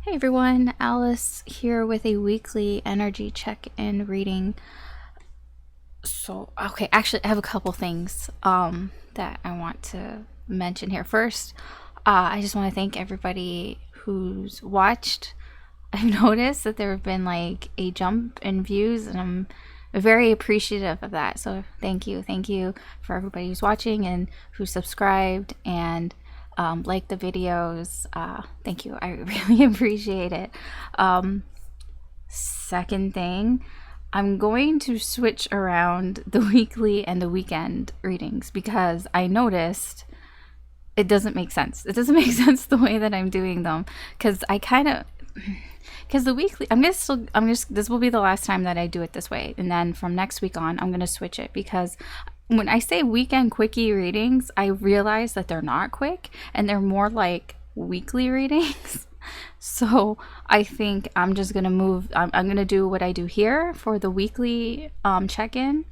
Hey everyone, Alice here with a weekly energy check-in reading. Actually I have a couple things that I want to mention here. First, I just want to thank everybody who's watched. I've noticed that there have been like a jump in views, and I'm very appreciative of that. So thank you for everybody who's watching and who subscribed and like the videos. Thank you, I really appreciate it. Second thing, I'm going to switch around the weekly and the weekend readings because I noticed it doesn't make sense. It doesn't make sense the way that I'm doing them, because the weekly, this will be the last time that I do it this way, and then from next week on I'm gonna switch it, because when I say weekend quickie readings, I realize that they're not quick and they're more like weekly readings. So I think I'm just gonna move. I'm gonna do what I do here for the weekly check-in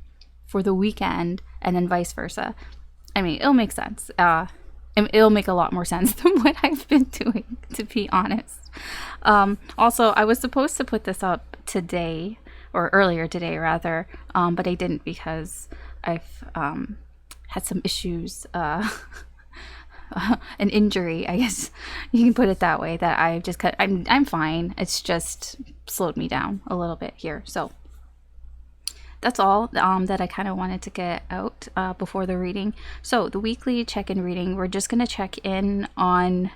for the weekend, and then vice versa. I mean, it'll make sense. It'll make a lot more sense than what I've been doing, to be honest. Also, I was supposed to put this up today, or earlier today rather, but I didn't because I've had some issues, an injury, I guess you can put it that way, that I've just cut. I'm fine. It's just slowed me down a little bit here. So that's all that I kind of wanted to get out before the reading. So the weekly check-in reading, we're just going to check in on,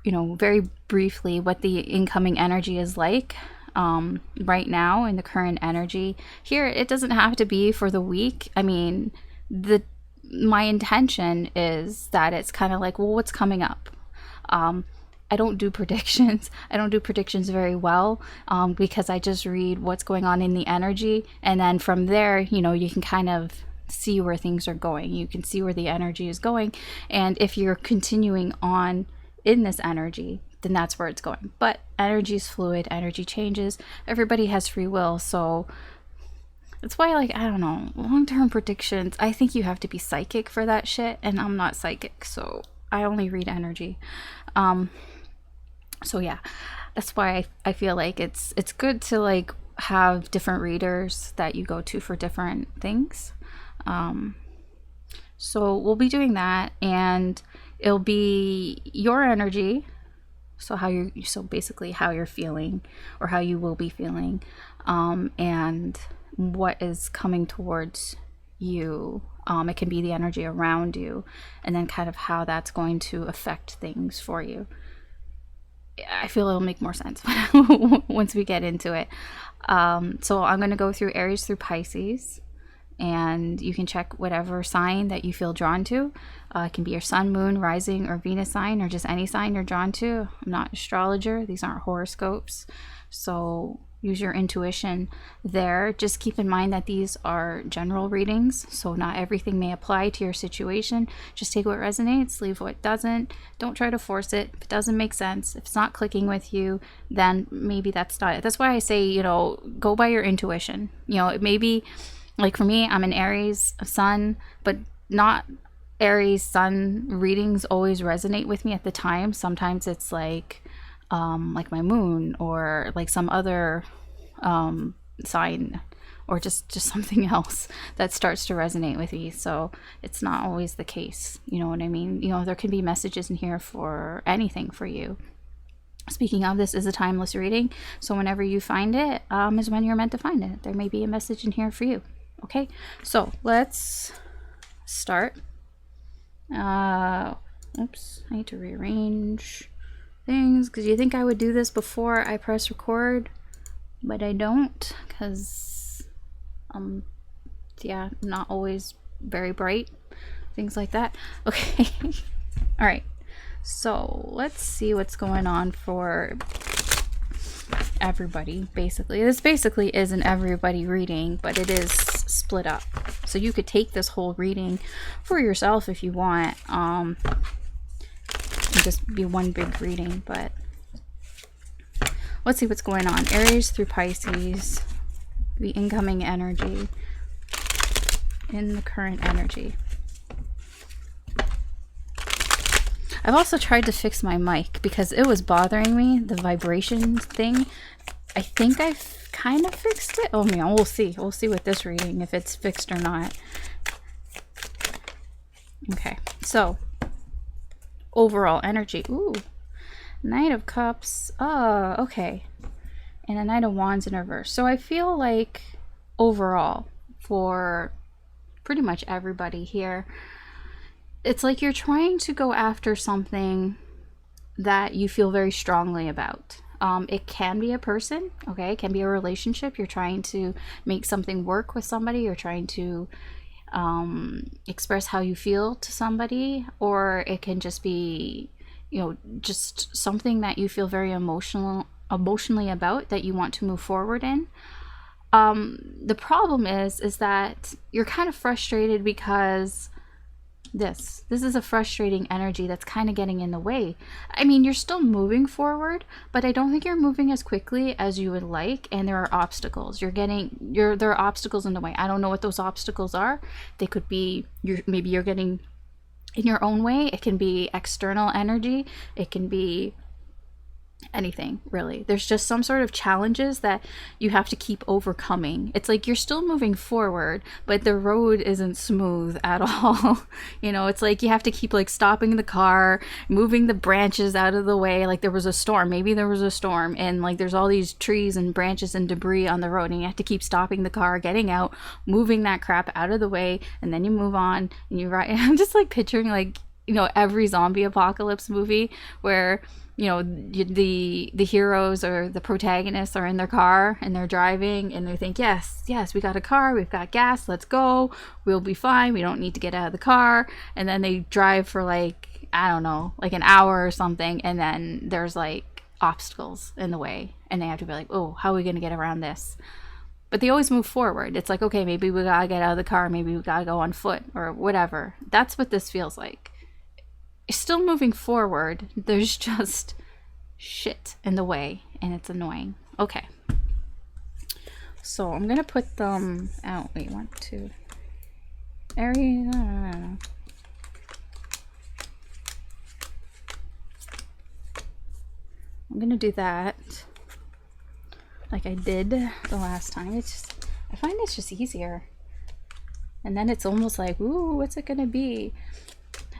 very briefly what the incoming energy is like right now in the current energy. Here, it doesn't have to be for the week. I mean, my intention is that it's kind of like, well, what's coming up? I don't do predictions. I don't do predictions very well because I just read what's going on in the energy, and then from there, you can kind of see where things are going. You can see where the energy is going, and if you're continuing on in this energy, then that's where it's going. But energy is fluid, energy changes. Everybody has free will, so that's why, I don't know, long-term predictions, I think you have to be psychic for that shit, and I'm not psychic, so I only read energy. So yeah, that's why I feel like it's good to have different readers that you go to for different things. So we'll be doing that, and it'll be your energy. So basically how you're feeling, or how you will be feeling, and what is coming towards you. It can be the energy around you, and then kind of how that's going to affect things for you. I feel it'll make more sense once we get into it. So I'm going to go through Aries through Pisces, and you can check whatever sign that you feel drawn to. It can be your sun, moon, rising, or Venus sign, or just any sign you're drawn to. I'm not an astrologer. These aren't horoscopes. So use your intuition there. Just keep in mind that these are general readings, so not everything may apply to your situation. Just take what resonates, leave what doesn't. Don't try to force it. If it doesn't make sense, if it's not clicking with you, then maybe that's not it. That's why I say, go by your intuition. It may be, like for me, I'm an Aries sun, but not Aries sun readings always resonate with me at the time. Sometimes it's like my moon, or like some other sign, or just something else that starts to resonate with me. So it's not always the case. You know what I mean? There can be messages in here for anything for you. Speaking of, this is a timeless reading, so whenever you find it is when you're meant to find it. There may be a message in here for you. Okay, so let's start. Oops, I need to rearrange things, because you think I would do this before I press record, but I don't, because yeah, not always very bright, things like that. Okay. All right, so let's see what's going on for everybody. Basically, this basically is an everybody reading, but it is split up, so you could take this whole reading for yourself if you want. Just be one big reading, but let's see what's going on. Aries through Pisces, the incoming energy in the current energy. I've also tried to fix my mic because it was bothering me, the vibration thing. I think I've kind of fixed it. Oh man, we'll see. We'll see with this reading if it's fixed or not. Okay, so overall energy. Ooh, Knight of Cups. Oh, okay. And a Knight of Wands in reverse. So I feel like overall for pretty much everybody here, it's like you're trying to go after something that you feel very strongly about. It can be a person, okay? It can be a relationship. You're trying to make something work with somebody. You're trying to express how you feel to somebody. Or it can just be, you know, just something that you feel very emotionally about that you want to move forward in. The problem is that you're kind of frustrated because this is a frustrating energy that's kind of getting in the way. I mean, you're still moving forward, but I don't think you're moving as quickly as you would like, and there are obstacles. There are obstacles in the way. I don't know what those obstacles are. They could be maybe you're getting in your own way. It can be external energy. It can be anything, really. There's just some sort of challenges that you have to keep overcoming. It's like you're still moving forward, but the road isn't smooth at all. You know, it's like you have to keep like stopping the car, moving the branches out of the way. Like there was a storm, maybe there was a storm, and like there's all these trees and branches and debris on the road, and you have to keep stopping the car, getting out, moving that crap out of the way, and then you move on and you ride. I'm just like picturing like, you know, every zombie apocalypse movie where, you know, the heroes or the protagonists are in their car and they're driving and they think, yes, we got a car, we've got gas, let's go, we'll be fine, we don't need to get out of the car. And then they drive for like, I don't know, like an hour or something, and then there's like obstacles in the way and they have to be like, oh, how are we going to get around this? But they always move forward. It's like, okay, maybe we gotta get out of the car, maybe we gotta go on foot or whatever. That's what this feels like. Still moving forward, there's just shit in the way and it's annoying. Okay, so I'm gonna put them out. Wait, 1, 2, Aries. I'm gonna do that like I did the last time. It's just, I find it's just easier, and then it's almost like, ooh, what's it gonna be?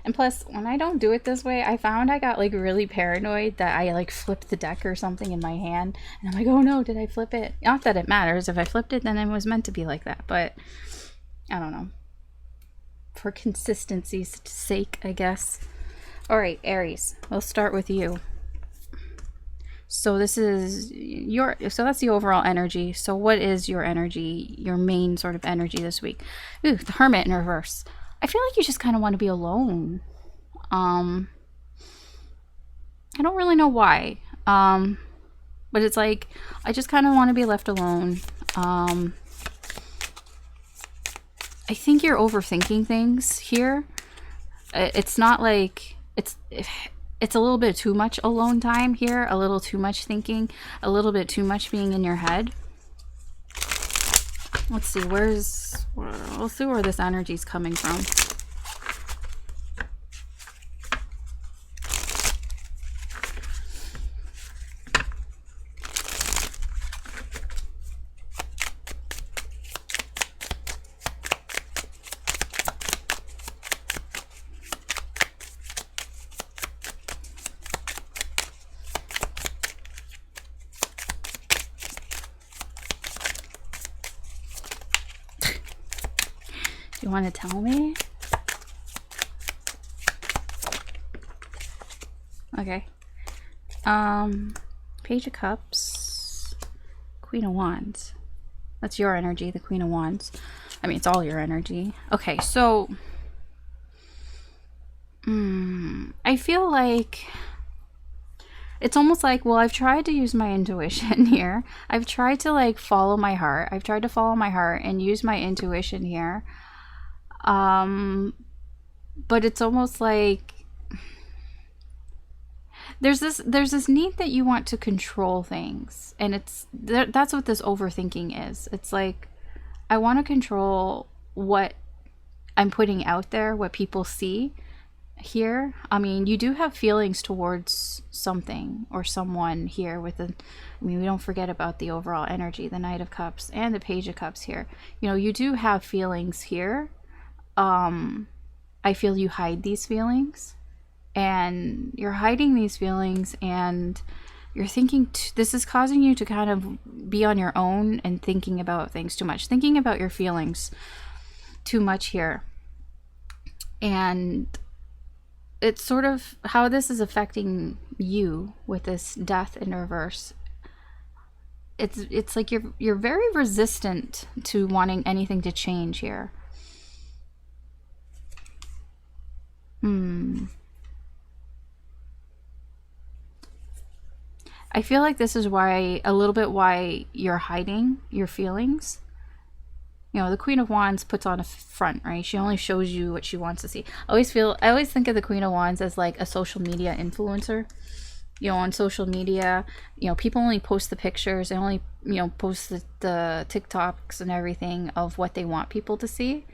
And plus, when I don't do it this way, I found I got like really paranoid that I like flipped the deck or something in my hand. And I'm like, oh no, did I flip it? Not that it matters. If I flipped it, then it was meant to be like that. But I don't know. For consistency's sake, I guess. All right, Aries, we'll start with you. So this is so that's the overall energy. So what is your energy, your main sort of energy this week? Ooh, the Hermit in reverse. I feel like you just kind of want to be alone. I don't really know why. But it's like, I just kind of want to be left alone. I think you're overthinking things here. It's not like, it's a little bit too much alone time here. A little too much thinking. A little bit too much being in your head. Let's see, we'll see where this energy is coming from. You want to tell me? Okay. Page of Cups, Queen of Wands. That's your energy, the Queen of Wands. I mean, it's all your energy. Okay, so I feel like it's almost like, well, I've tried to use my intuition here. I've tried to like follow my heart. I've tried to follow my heart and use my intuition here. But it's almost like there's this need that you want to control things, and that's what this overthinking is. It's like, I want to control what I'm putting out there, what people see, here. I mean, you do have feelings towards something or someone here with the, I mean, we don't forget about the overall energy, the Knight of Cups and the Page of Cups here. You know, you do have feelings here. I feel you hide these feelings, and you're hiding these feelings, and you're thinking this is causing you to kind of be on your own and thinking about things too much, thinking about your feelings too much here. And it's sort of how this is affecting you with this Death in reverse. It's like you're very resistant to wanting anything to change here. I feel like this is why, a little bit why you're hiding your feelings. You know, the Queen of Wands puts on a front, right? She only shows you what she wants to see. I always think of the Queen of Wands as like a social media influencer. You know, on social media, you know, people only post the pictures. They only, you know, post the TikToks and everything of what they want people to see.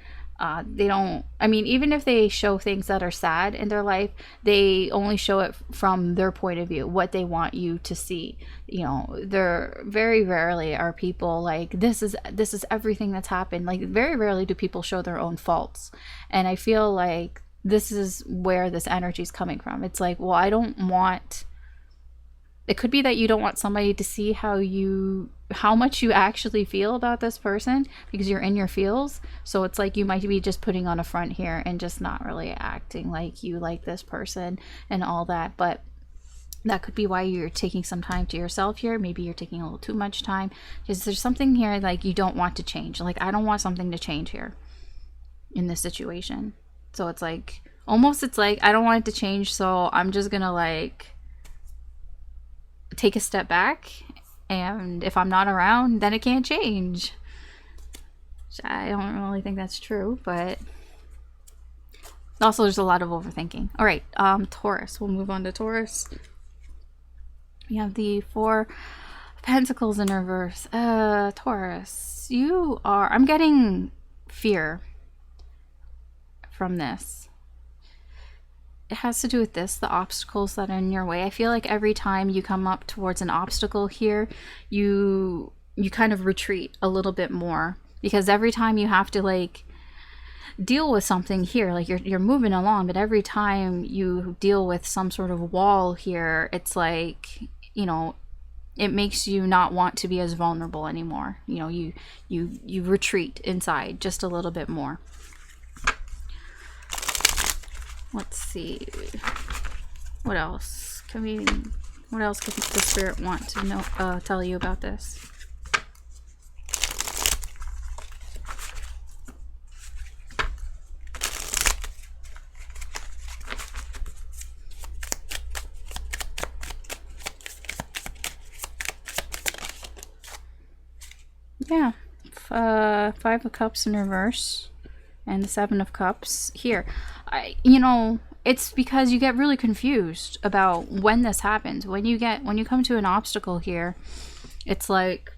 They don't, I mean, even if they show things that are sad in their life, they only show it from their point of view, what they want you to see. You know, there very rarely are people like, this is everything that's happened. Like, very rarely do people show their own faults. And I feel like this is where this energy is coming from. It's like, well, I don't want, it could be that you don't want somebody to see how much you actually feel about this person, because you're in your feels. So it's like you might be just putting on a front here and just not really acting like you like this person and all that. But that could be why you're taking some time to yourself here. Maybe you're taking a little too much time, because there's something here like you don't want to change. Like, I don't want something to change here in this situation. So it's like, almost, it's like, I don't want it to change, so I'm just gonna like take a step back, and if I'm not around, then it can't change. I don't really think that's true, but also there's a lot of overthinking. All right, Taurus. We'll move on to Taurus. We have the Four Pentacles in reverse. Taurus, I'm getting fear from this. It has to do with this, the obstacles that are in your way. I feel like every time you come up towards an obstacle here, you kind of retreat a little bit more, because every time you have to like deal with something here, like you're moving along, but every time you deal with some sort of wall here, it's like, you know, it makes you not want to be as vulnerable anymore. You know, you retreat inside just a little bit more. Let's see. What else could the spirit want to know, tell you about this? Yeah. Five of Cups in reverse. And the Seven of Cups here. You know, it's because you get really confused about when this happens. When you come to an obstacle here, it's like,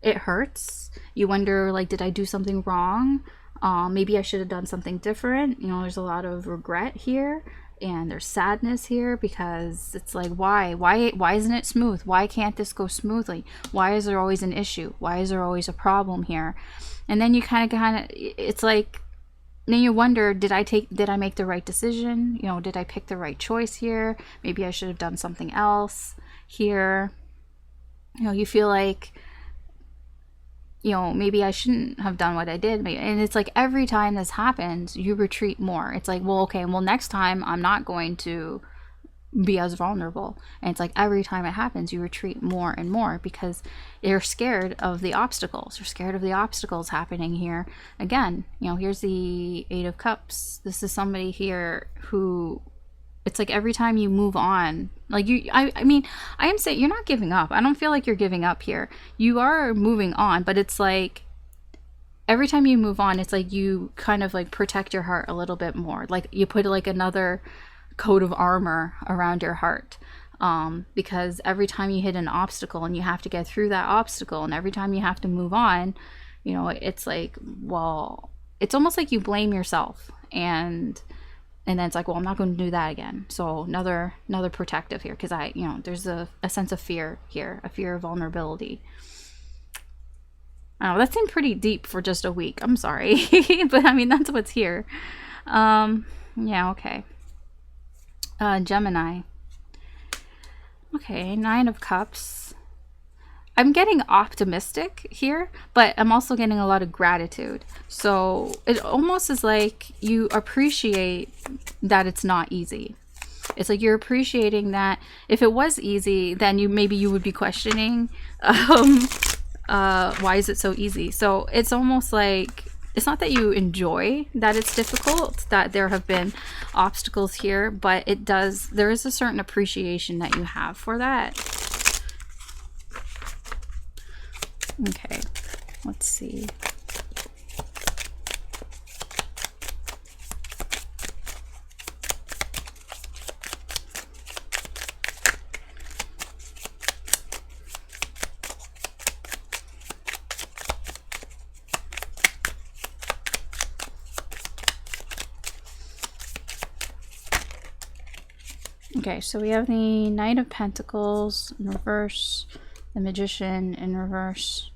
it hurts. You wonder, like, did I do something wrong? Maybe I should have done something different. You know, there's a lot of regret here, and there's sadness here, because it's like, why isn't it smooth? Why can't this go smoothly? Why is there always an issue? Why is there always a problem here? And then you kind of, it's like, then you wonder, did I make the right decision? You know, did I pick the right choice here? Maybe I should have done something else here. You know, you feel like, you know, maybe I shouldn't have done what I did. And it's like, every time this happens, you retreat more. It's like, well, okay, well, next time I'm not going to be as vulnerable. And it's like, every time it happens, you retreat more and more, because you're scared of the obstacles. You're scared of the obstacles happening here again. You know, here's the Eight of Cups. This is somebody here who, it's like, every time you move on, like, I mean, I am saying you're not giving up. I don't feel like you're giving up here. You are moving on, but it's like, every time you move on, it's like you kind of like protect your heart a little bit more. Like, you put like another coat of armor around your heart, because every time you hit an obstacle and you have to get through that obstacle, and every time you have to move on, you know, it's like, well, it's almost like you blame yourself, and And then it's like, well, I'm not going to do that again. So another protective here, because I, you know, there's a sense of fear here, a fear of vulnerability. Oh, that seemed pretty deep for just a week. I'm sorry. But I mean, that's what's here. Yeah, okay. Gemini. Okay, 9 of Cups. I'm getting optimistic here, but I'm also getting a lot of gratitude. So it almost is like you appreciate that it's not easy. It's like you're appreciating that if it was easy, then maybe you would be questioning why is it so easy. So it's almost like it's not that you enjoy that it's difficult, that there have been obstacles here, but there is a certain appreciation that you have for that. Okay, let's see. Okay, so we have the Knight of Pentacles in reverse, the Magician in reverse,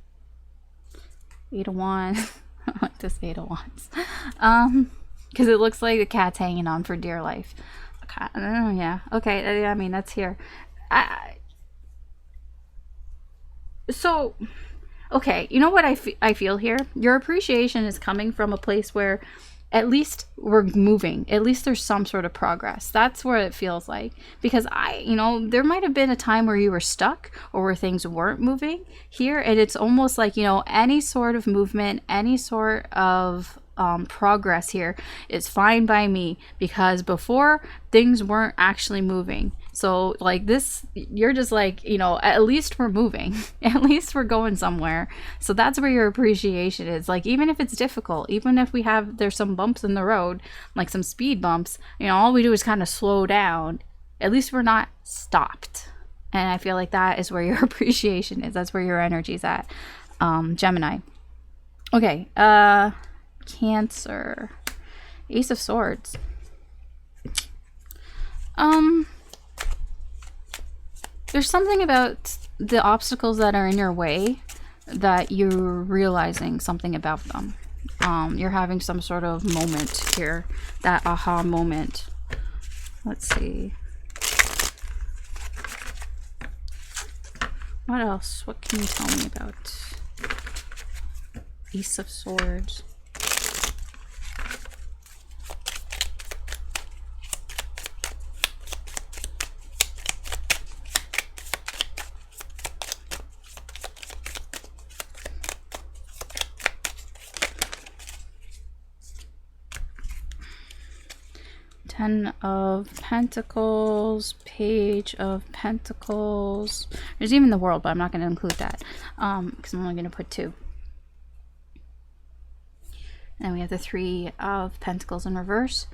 8 of Wands. I like this 8 of Wands. Because it looks like the cat's hanging on for dear life. Okay, yeah, okay, I mean, that's here. So, okay, you know what I feel here? Your appreciation is coming from a place where at least we're moving. At least there's some sort of progress. That's where it feels like. Because there might have been a time where you were stuck or where things weren't moving here. And it's almost like, any sort of movement, any sort of progress here is fine by me, because before things weren't actually moving. So like this, you're just like, at least we're moving, at least we're going somewhere. So that's where your appreciation is. Like, even if it's difficult, even if there's some bumps in the road, like some speed bumps, all we do is kind of slow down. At least we're not stopped. And I feel like that is where your appreciation is. That's where your energy is at. Gemini. Okay. Cancer. Ace of Swords. There's something about the obstacles that are in your way that you're realizing something about them. You're having some sort of moment here, that aha moment. Let's see. What else? What can you tell me about Ace of Swords? Ten of Pentacles, Page of Pentacles. There's even the World, but I'm not going to include that because I'm only going to put 2. And we have the 3 of Pentacles in reverse.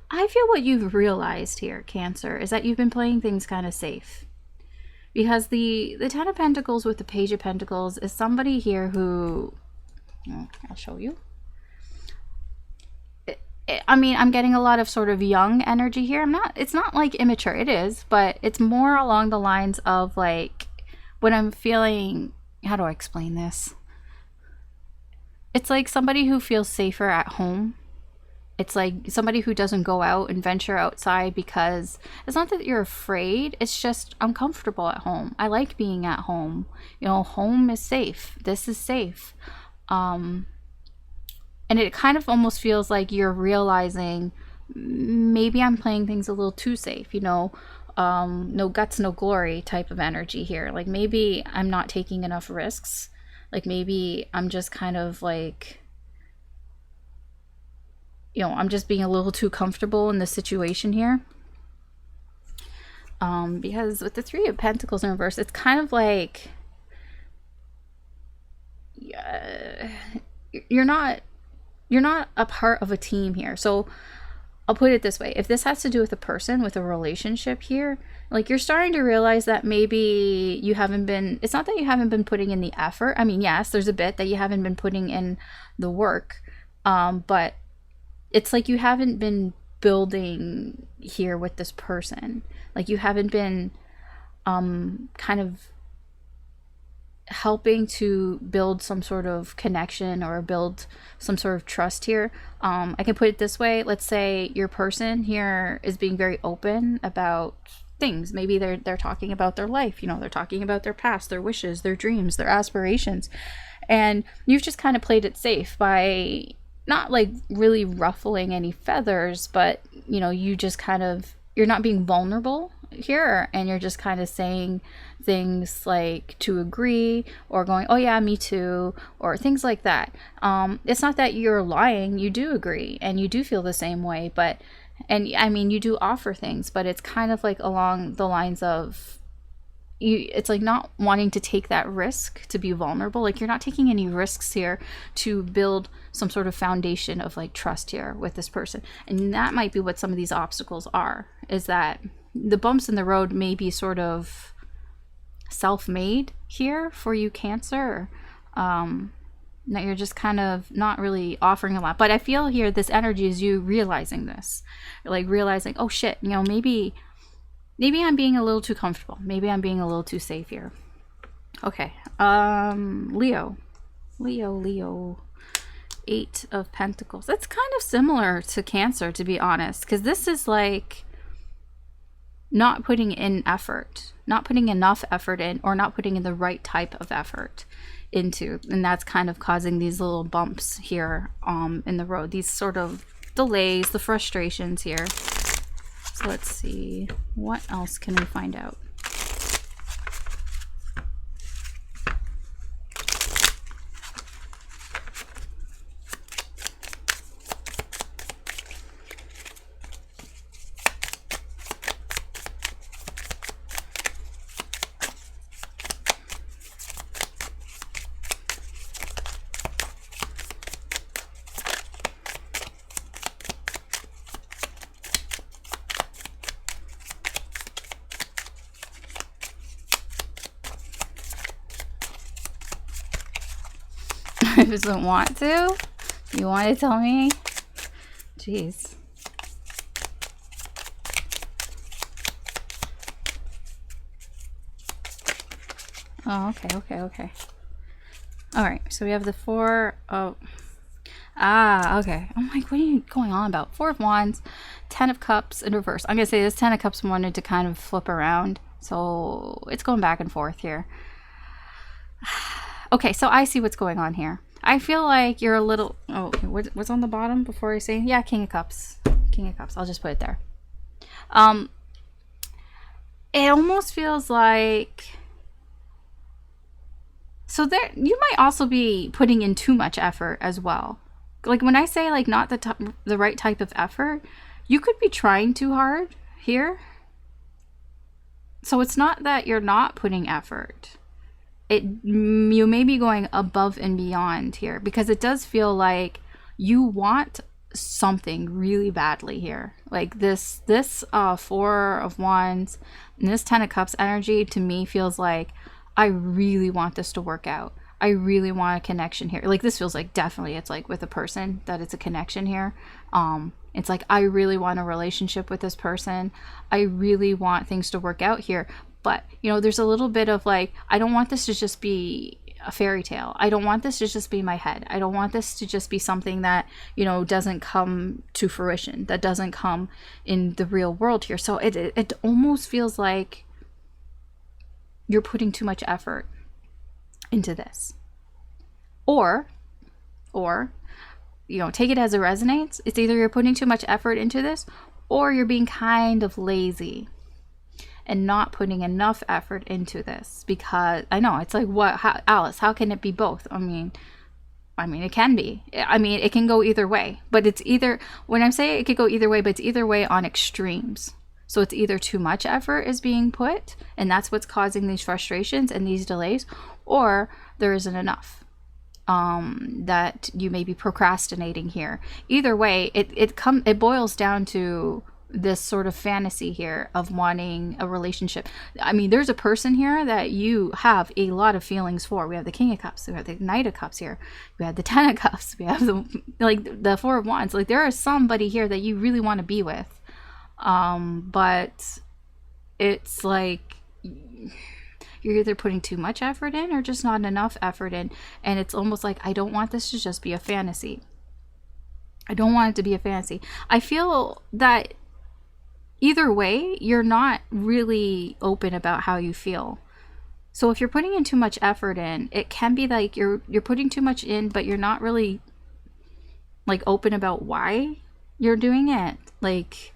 I feel what you've realized here, Cancer, is that you've been playing things kind of safe. Because the Ten of Pentacles with the Page of Pentacles is somebody here who, I'll show you. I mean, I'm getting a lot of sort of young energy here. It's not like immature, it is, but it's more along the lines of like, when I'm feeling, how do I explain this? It's like somebody who feels safer at home. It's like somebody who doesn't go out and venture outside because it's not that you're afraid. It's just I'm comfortable at home. I like being at home. Home is safe. This is safe. And it kind of almost feels like you're realizing maybe I'm playing things a little too safe. No guts, no glory type of energy here. Like maybe I'm not taking enough risks. Like maybe I'm just kind of like, I'm just being a little too comfortable in the situation here. Because with the 3 of Pentacles in reverse, it's kind of like you're not a part of a team here. So I'll put it this way. If this has to do with a person, with a relationship here, like you're starting to realize that maybe you haven't been, it's not that you haven't been putting in the effort. I mean, yes, there's a bit that you haven't been putting in the work, but it's like you haven't been building here with this person. Like you haven't been kind of helping to build some sort of connection or build some sort of trust here. I can put it this way. Let's say your person here is being very open about things. Maybe they're talking about their life, you know, they're talking about their past, their wishes, their dreams, their aspirations. And you've just kind of played it safe by not like really ruffling any feathers, but you know, you just kind of, you're not being vulnerable here, and you're just kind of saying things like to agree, or going, oh yeah, me too, or things like that. It's not that you're lying, you do agree and you do feel the same way, but, and I mean, you do offer things, but it's kind of like along the lines of you, it's like not wanting to take that risk to be vulnerable. Like you're not taking any risks here to build some sort of foundation of like trust here with this person. And that might be what some of these obstacles are, is that the bumps in the road may be sort of self-made here for you, Cancer. That you're just kind of not really offering a lot. But I feel here this energy is you realizing this. Like realizing, oh shit, you know, maybe I'm being a little too comfortable. Maybe I'm being a little too safe here. Okay. Leo. 8 of Pentacles. That's kind of similar to Cancer, to be honest, because this is like not putting in effort, not putting enough effort in, or not putting in the right type of effort into, and that's kind of causing these little bumps here in the road, these sort of delays, the frustrations here. So let's see, what else can we find out? Doesn't want to? You want to tell me? Jeez. Oh, okay. All right, so we have the 4. Oh, okay. I'm like, what are you going on about? 4 of Wands, 10 of Cups in reverse. I'm gonna say this 10 of Cups wanted to kind of flip around, so it's going back and forth here. Okay, so I see what's going on here. I feel like you're a little... Oh, okay. What's on the bottom before I say... Yeah, King of Cups. King of Cups. I'll just put it there. It almost feels like... So there, you might also be putting in too much effort as well. Like when I say like not the right type of effort, you could be trying too hard here. So it's not that you're not putting effort. You may be going above and beyond here, because it does feel like you want something really badly here. Like this 4 of Wands and this 10 of Cups energy to me feels like I really want this to work out. I really want a connection here. Like this feels like definitely it's like with a person that it's a connection here. It's like I really want a relationship with this person. I really want things to work out here. But, you know, there's a little bit of like, I don't want this to just be a fairy tale. I don't want this to just be in my head. I don't want this to just be something that, you know, doesn't come to fruition, that doesn't come in the real world here. So it almost feels like you're putting too much effort into this. Or, you know, take it as it resonates. It's either you're putting too much effort into this, or you're being kind of lazy and not putting enough effort into this. Because I know it's like, what, Alice, how can it be both? I mean it can be. I mean, it can go either way, but it's either, when I'm saying it could go either way, but it's either way on extremes. So it's either too much effort is being put, and that's what's causing these frustrations and these delays, or there isn't enough. that you may be procrastinating here. Either way, it boils down to this sort of fantasy here of wanting a relationship. I mean, there's a person here that you have a lot of feelings for. We have the King of Cups, we have the Knight of Cups here, we have the Ten of Cups, we have the Four of Wands. Like, there is somebody here that you really want to be with, but it's like you're either putting too much effort in or just not enough effort in, and it's almost like, I don't want this to just be a fantasy. I don't want it to be a fantasy. I feel that either way, you're not really open about how you feel. So if you're putting in too much effort in, it can be like you're putting too much in, but you're not really like open about why you're doing it. Like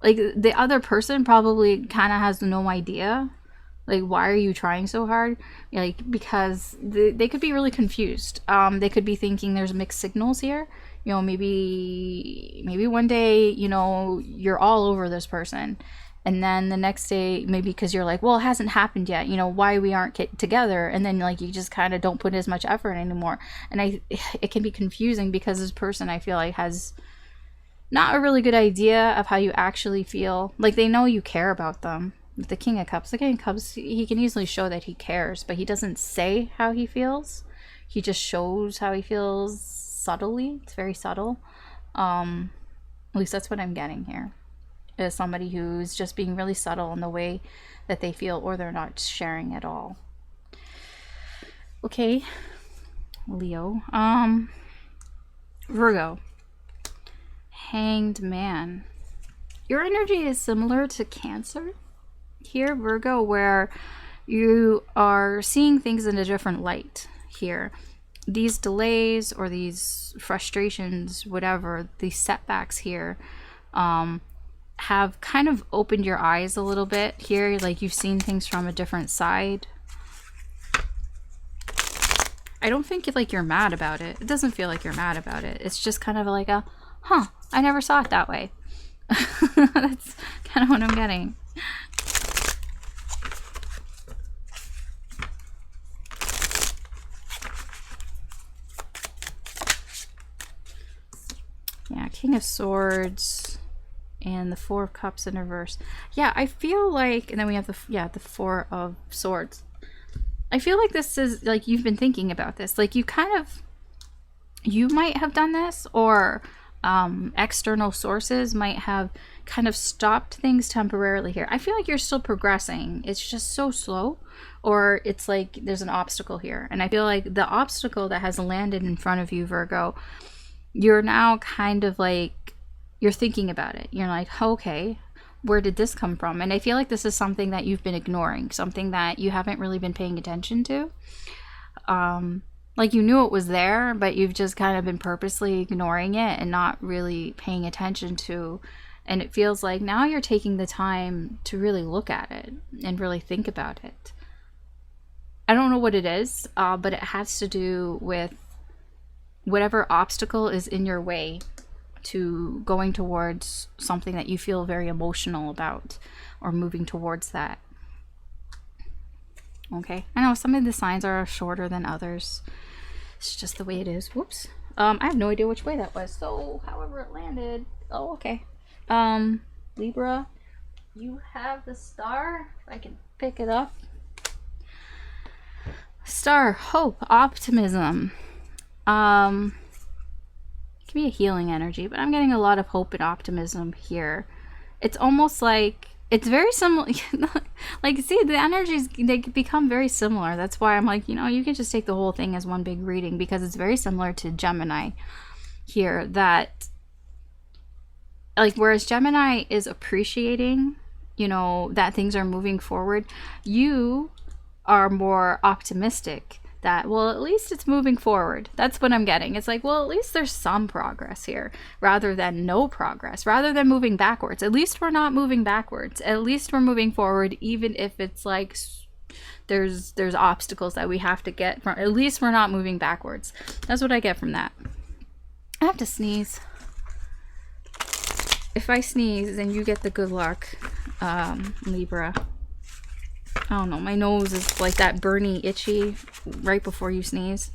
the other person probably kind of has no idea. Like, why are you trying so hard? Like, because they could be really confused. They could be thinking there's mixed signals here. You know, maybe one day, you know, you're all over this person, and then the next day, maybe because you're like, well, it hasn't happened yet, you know, why we aren't together, and then like you just kind of don't put as much effort anymore. And it can be confusing because this person, I feel like, has not a really good idea of how you actually feel. Like, they know you care about them. With the King of Cups, he can easily show that he cares, but he doesn't say how he feels. He just shows how he feels subtly. It's very subtle. At least that's what I'm getting here. Is somebody who's just being really subtle in the way that they feel, or they're not sharing at all. Okay, Leo. Virgo. Hanged Man. Your energy is similar to Cancer here, Virgo, where you are seeing things in a different light here. These delays or these frustrations, whatever, these setbacks here, have kind of opened your eyes a little bit here. Like, you've seen things from a different side. I don't think like you're mad about it. It doesn't feel like you're mad about it. It's just kind of like a, huh, I never saw it that way. That's kind of what I'm getting. Yeah, King of Swords and the Four of Cups in reverse. Yeah, I feel like, and then we have the Four of Swords. I feel like this is like you've been thinking about this. Like, you might have done this, or external sources might have kind of stopped things temporarily here. I feel like you're still progressing. It's just so slow, or it's like there's an obstacle here. And I feel like the obstacle that has landed in front of you, Virgo, you're now kind of like, you're thinking about it. You're like, okay, where did this come from? And I feel like this is something that you've been ignoring, something that you haven't really been paying attention to. Like, you knew it was there, but you've just kind of been purposely ignoring it and not really paying attention to. And it feels like now you're taking the time to really look at it and really think about it. I don't know what it is, but it has to do with whatever obstacle is in your way to going towards something that you feel very emotional about, or moving towards that. Okay, I know some of the signs are shorter than others. It's just the way it is. Whoops. I have no idea which way that was, so however it landed. Oh, okay. Libra, you have the Star. If I can pick it up. Star, hope, optimism. It can be a healing energy, but I'm getting a lot of hope and optimism here. It's almost like it's very similar. Like, see, the energies, they become very similar. That's why I'm like, you know, you can just take the whole thing as one big reading, because it's very similar to Gemini here. That, like, whereas Gemini is appreciating, you know, that things are moving forward, you are more optimistic that, well, at least it's moving forward. That's what I'm getting. It's like, well, at least there's some progress here, rather than no progress, rather than moving backwards. At least we're not moving backwards. At least we're moving forward, even if it's like there's obstacles that we have to get from. At least we're not moving backwards. That's what I get from that. I have to sneeze. If I sneeze, then you get the good luck, Libra. I don't know, my nose is like that burny, itchy right before you sneeze.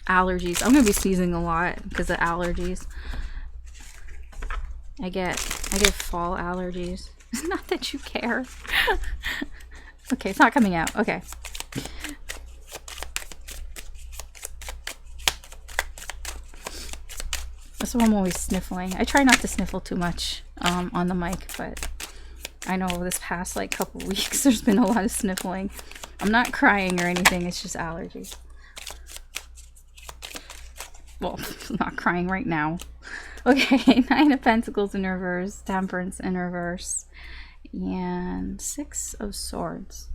Allergies. I'm gonna be sneezing a lot because of allergies. I get fall allergies. Not that you care. Okay, it's not coming out. Okay. So I'm always sniffling. I try not to sniffle too much on the mic, but I know this past like couple weeks there's been a lot of sniffling. I'm not crying or anything, it's just allergies. Well, I'm not crying right now. Okay, Nine of Pentacles in reverse, Temperance in reverse, and Six of Swords.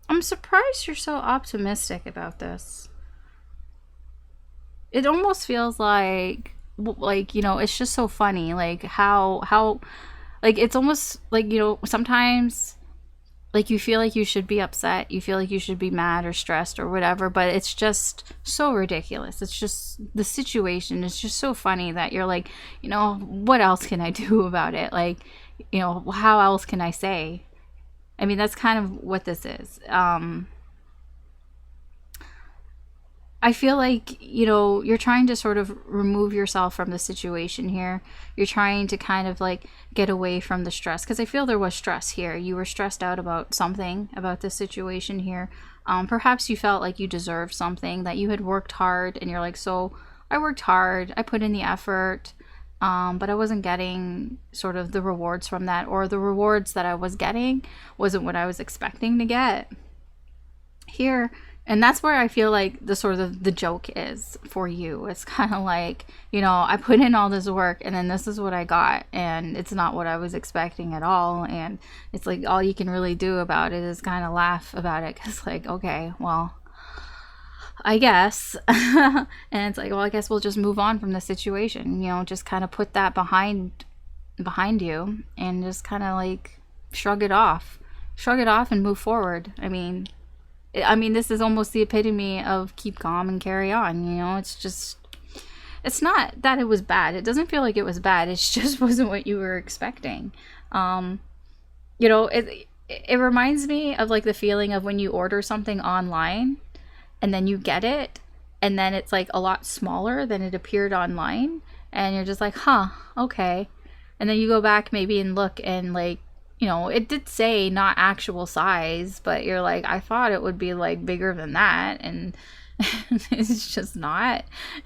I'm surprised you're so optimistic about this. It almost feels like, you know, it's just so funny, like how, like, it's almost like, you know, sometimes, like, you feel like you should be upset, you feel like you should be mad or stressed or whatever, but it's just so ridiculous. It's just, the situation is just so funny that you're like, you know, what else can I do about it? Like, you know, how else can I say? I mean, that's kind of what this is. I feel like, you know, you're trying to sort of remove yourself from the situation here. You're trying to kind of like get away from the stress, because I feel there was stress here. You were stressed out about something, about this situation here. Perhaps you felt like you deserved something, that you had worked hard, and you're like, so I worked hard, I put in the effort, but I wasn't getting sort of the rewards from that, or the rewards that I was getting wasn't what I was expecting to get here. And that's where I feel like the sort of the joke is for you. It's kind of like, you know, I put in all this work and then this is what I got, and it's not what I was expecting at all. And it's like all you can really do about it is kind of laugh about it, because like, okay, well, I guess. And it's like, well, I guess we'll just move on from the situation, you know, just kind of put that behind you and just kind of like shrug it off and move forward. I mean, this is almost the epitome of keep calm and carry on, you know. It's just, it's not that it was bad. It doesn't feel like it was bad. It just wasn't what you were expecting. You know, it reminds me of like the feeling of when you order something online and then you get it and then it's like a lot smaller than it appeared online, and you're just like, huh, okay. And then you go back maybe and look, and like, you know, it did say not actual size, but you're like, I thought it would be like bigger than that, and it's just not.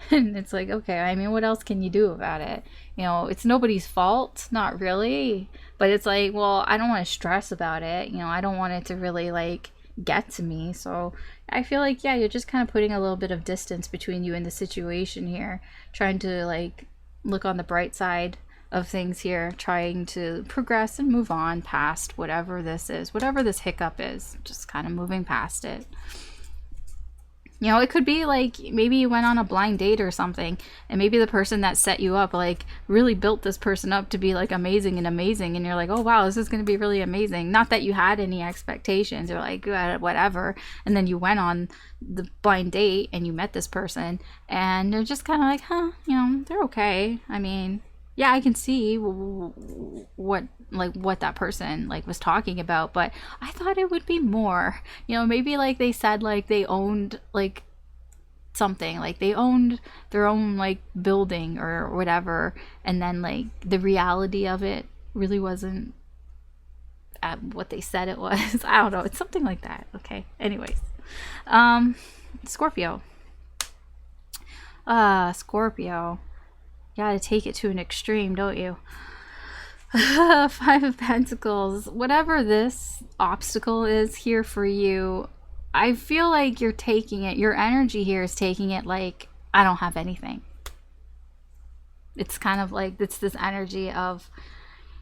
And it's like, okay, I mean, what else can you do about it? You know, it's nobody's fault, not really, but it's like, well, I don't want to stress about it, you know, I don't want it to really like get to me. So I feel like, yeah, you're just kind of putting a little bit of distance between you and the situation here, trying to like look on the bright side of things here, trying to progress and move on past whatever this is, whatever this hiccup is, just kind of moving past it. You know, it could be like maybe you went on a blind date or something, and maybe the person that set you up like really built this person up to be like amazing, and you're like, oh wow, this is going to be really amazing. Not that you had any expectations, or like whatever, and then you went on the blind date and you met this person and they're just kind of like, huh, you know, they're okay. I mean, yeah, I can see what that person like was talking about, but I thought it would be more, you know, maybe like they said like they owned like something, like they owned their own like building or whatever, and then like the reality of it really wasn't at what they said it was. I don't know, it's something like that. Okay, anyways, Scorpio. Scorpio, you gotta take it to an extreme, don't you? Five of Pentacles. Whatever this obstacle is here for you, I feel like you're taking it, your energy here is taking it like, I don't have anything. It's kind of like, it's this energy of,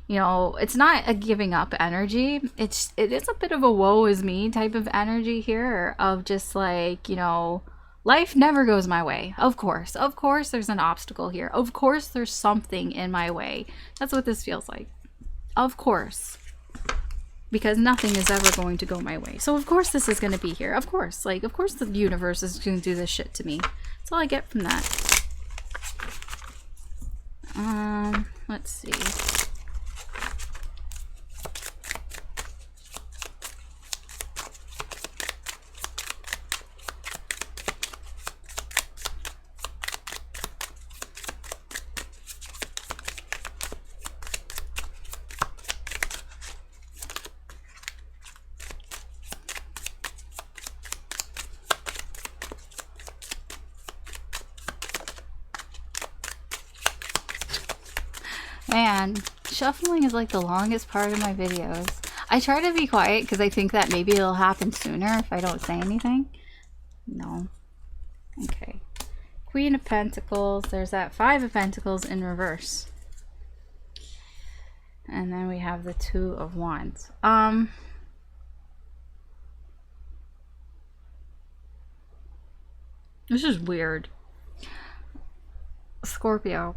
you know, it's not a giving up energy. It is a bit of a woe is me type of energy here, of just like, you know, life never goes my way. Of course there's an obstacle here. Of course there's something in my way. That's what this feels like. Of course. Because nothing is ever going to go my way. So of course this is going to be here. Of course. Like, of course the universe is going to do this shit to me. That's all I get from that. Let's see. Man, shuffling is like the longest part of my videos. I try to be quiet because I think that maybe it'll happen sooner if I don't say anything. No. Okay. Queen of Pentacles. There's that Five of Pentacles in reverse. And then we have the Two of Wands. This is weird. Scorpio.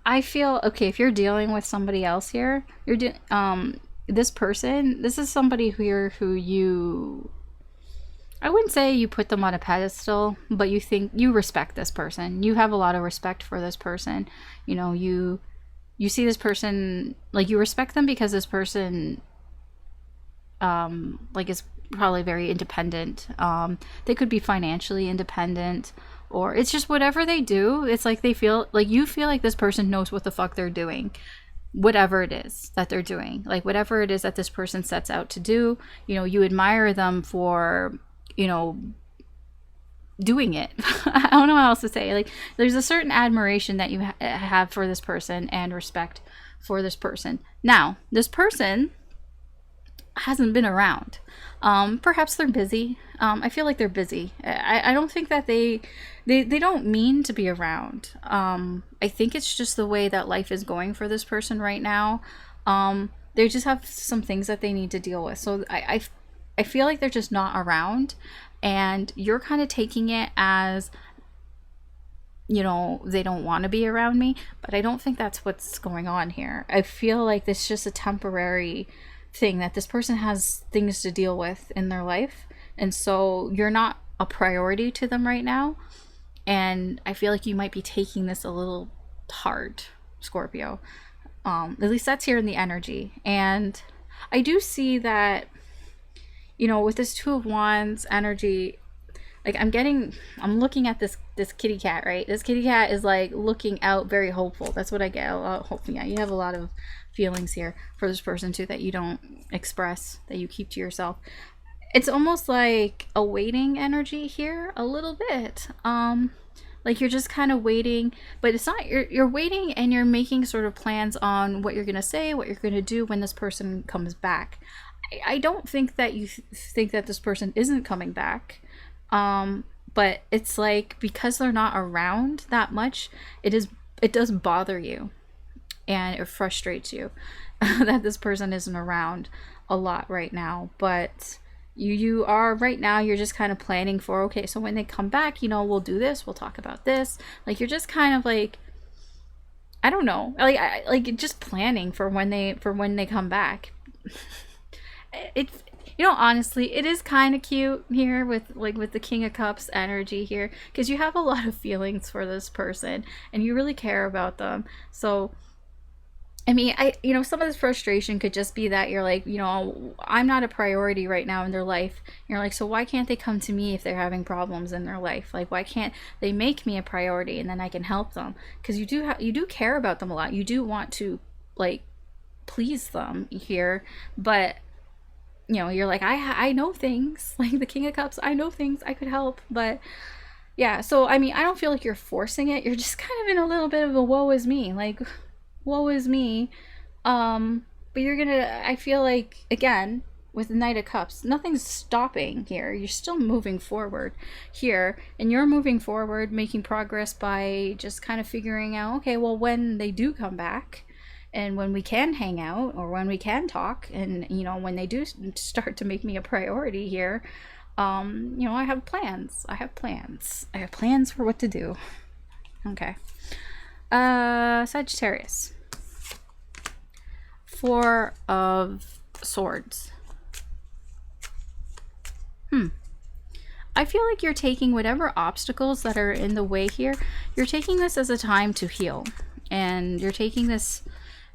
I feel, okay, if you're dealing with somebody else here, this person, this is somebody here who you, I wouldn't say you put them on a pedestal, but you think, you respect this person. You have a lot of respect for this person. You know, you see this person, like, you respect them because this person, like, is probably very independent. They could be financially independent, or it's just whatever they do, it's like they feel like, you feel like this person knows what the fuck they're doing, whatever it is that they're doing, like whatever it is that this person sets out to do, you know, you admire them for, you know, doing it. I don't know how else to say. Like, there's a certain admiration that you have for this person and respect for this person. Now, this person hasn't been around. Perhaps they're busy. I feel like they're busy. I don't think that they don't mean to be around. I think it's just the way that life is going for this person right now. They just have some things that they need to deal with. So I feel like they're just not around, and you're kind of taking it as, you know, they don't want to be around me, but I don't think that's what's going on here. I feel like this is just a temporary thing, that this person has things to deal with in their life, and so you're not a priority to them right now, and I feel like you might be taking this a little hard, Scorpio. At least that's here in the energy. And I do see that, you know, with this Two of Wands energy, like, I'm looking at this kitty cat, right? This kitty cat is like looking out, very hopeful. That's what I get, a lot of hope. Yeah, you have a lot of feelings here for this person too that you don't express, that you keep to yourself. It's almost like a waiting energy here, a little bit. Like, you're just kind of waiting, but it's not, you're waiting, and you're making sort of plans on what you're gonna say, what you're gonna do when this person comes back. I don't think that you think that this person isn't coming back. But it's like, because they're not around that much, it does bother you, and it frustrates you that this person isn't around a lot right now. But you are right now, you're just kind of planning for, okay, so when they come back, you know, we'll do this, we'll talk about this. Like, you're just kind of like, I don't know, like just planning for when they come back. It's, you know, honestly, it is kind of cute here with the King of Cups energy here, because you have a lot of feelings for this person and you really care about them. So, I mean, you know, some of this frustration could just be that you're like, you know, I'm not a priority right now in their life. You're like, so why can't they come to me if they're having problems in their life? Like, why can't they make me a priority, and then I can help them? Because you do care about them a lot. You do want to, like, please them here, but, you know, you're like, I know things, like the King of Cups, I know things, I could help. But yeah, so I mean, I don't feel like you're forcing it. You're just kind of in a little bit of a woe is me, like, woe is me. But you're gonna, I feel like, again, with the Knight of Cups, nothing's stopping here. You're still moving forward here, and you're moving forward, making progress by just kind of figuring out, okay, well, when they do come back, and when we can hang out, or when we can talk, and, you know, when they do start to make me a priority here, you know, I have plans. I have plans for what to do. Okay. Sagittarius. Four of Swords. I feel like you're taking whatever obstacles that are in the way here, you're taking this as a time to heal. And you're taking this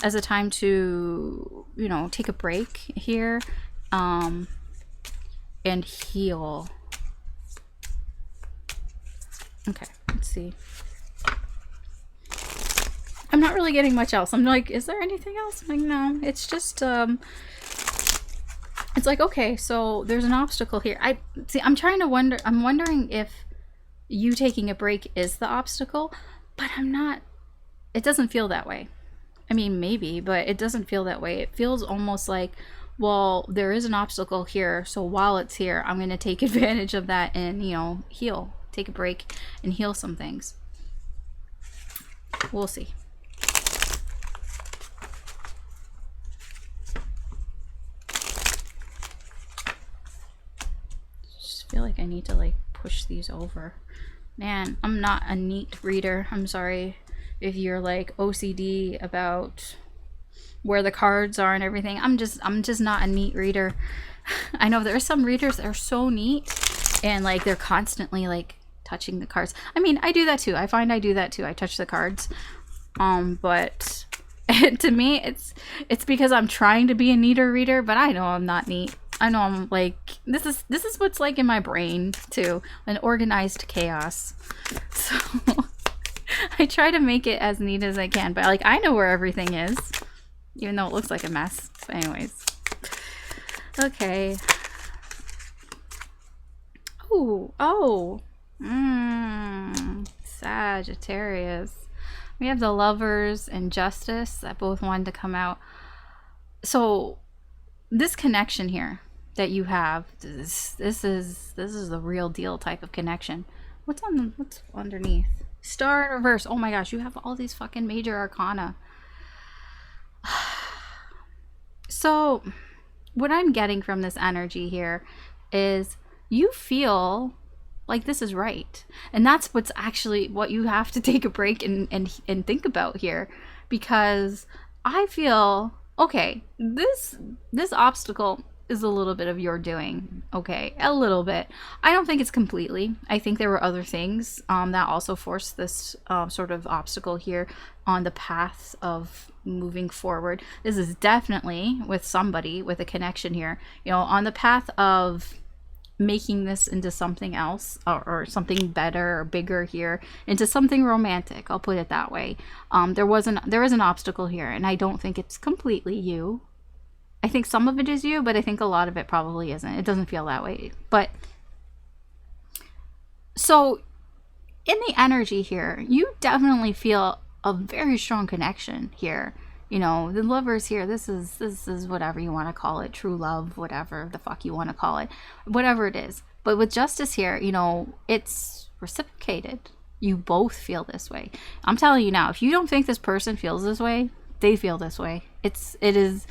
as a time to, you know, take a break here, and heal. Okay, let's see. I'm not really getting much else. I'm like, is there anything else? I'm like, no, it's just, it's like, okay, so there's an obstacle here. I'm trying to wonder, I'm wondering if you taking a break is the obstacle, but I'm not, it doesn't feel that way. I mean, maybe, but it doesn't feel that way. It feels almost like, well, there is an obstacle here, so while it's here, I'm going to take advantage of that and, you know, heal. Take a break and heal some things. We'll see. Just feel like I need to like push these over. Man, I'm not a neat reader. I'm sorry if you're like OCD about where the cards are and everything. I'm just not a neat reader. I know there are some readers that are so neat and like they're constantly like touching the cards. I mean, I do that too. I find I do that too. I touch the cards. But to me it's because I'm trying to be a neater reader, but I know I'm not neat. I know I'm like, this is what's like in my brain too, an organized chaos. So I try to make it as neat as I can, but like I know where everything is, even though it looks like a mess. But anyways, okay. Sagittarius. We have the Lovers and Justice that both wanted to come out. So this connection here that you have, this is the real deal type of connection. What's underneath? Star in reverse. Oh my gosh, you have all these fucking major arcana. So what I'm getting from this energy here is you feel like this is right, and that's what's actually what you have to take a break and think about here, because I feel okay, this obstacle is a little bit of your doing. Okay, a little bit. I don't think it's completely. I think there were other things that also forced this sort of obstacle here on the path of moving forward. This is definitely with somebody with a connection here, you know, on the path of making this into something else, or something better or bigger here, into something romantic. I'll put it that way. There is an obstacle here, and I don't think it's completely you. I think some of it is you, but I think a lot of it probably isn't. It doesn't feel that way. But so in the energy here, you definitely feel a very strong connection here. You know, the Lovers here, this is whatever you want to call it, true love, whatever the fuck you want to call it, whatever it is. But with Justice here, you know, it's reciprocated. You both feel this way. I'm telling you now, if you don't think this person feels this way, they feel this way. It is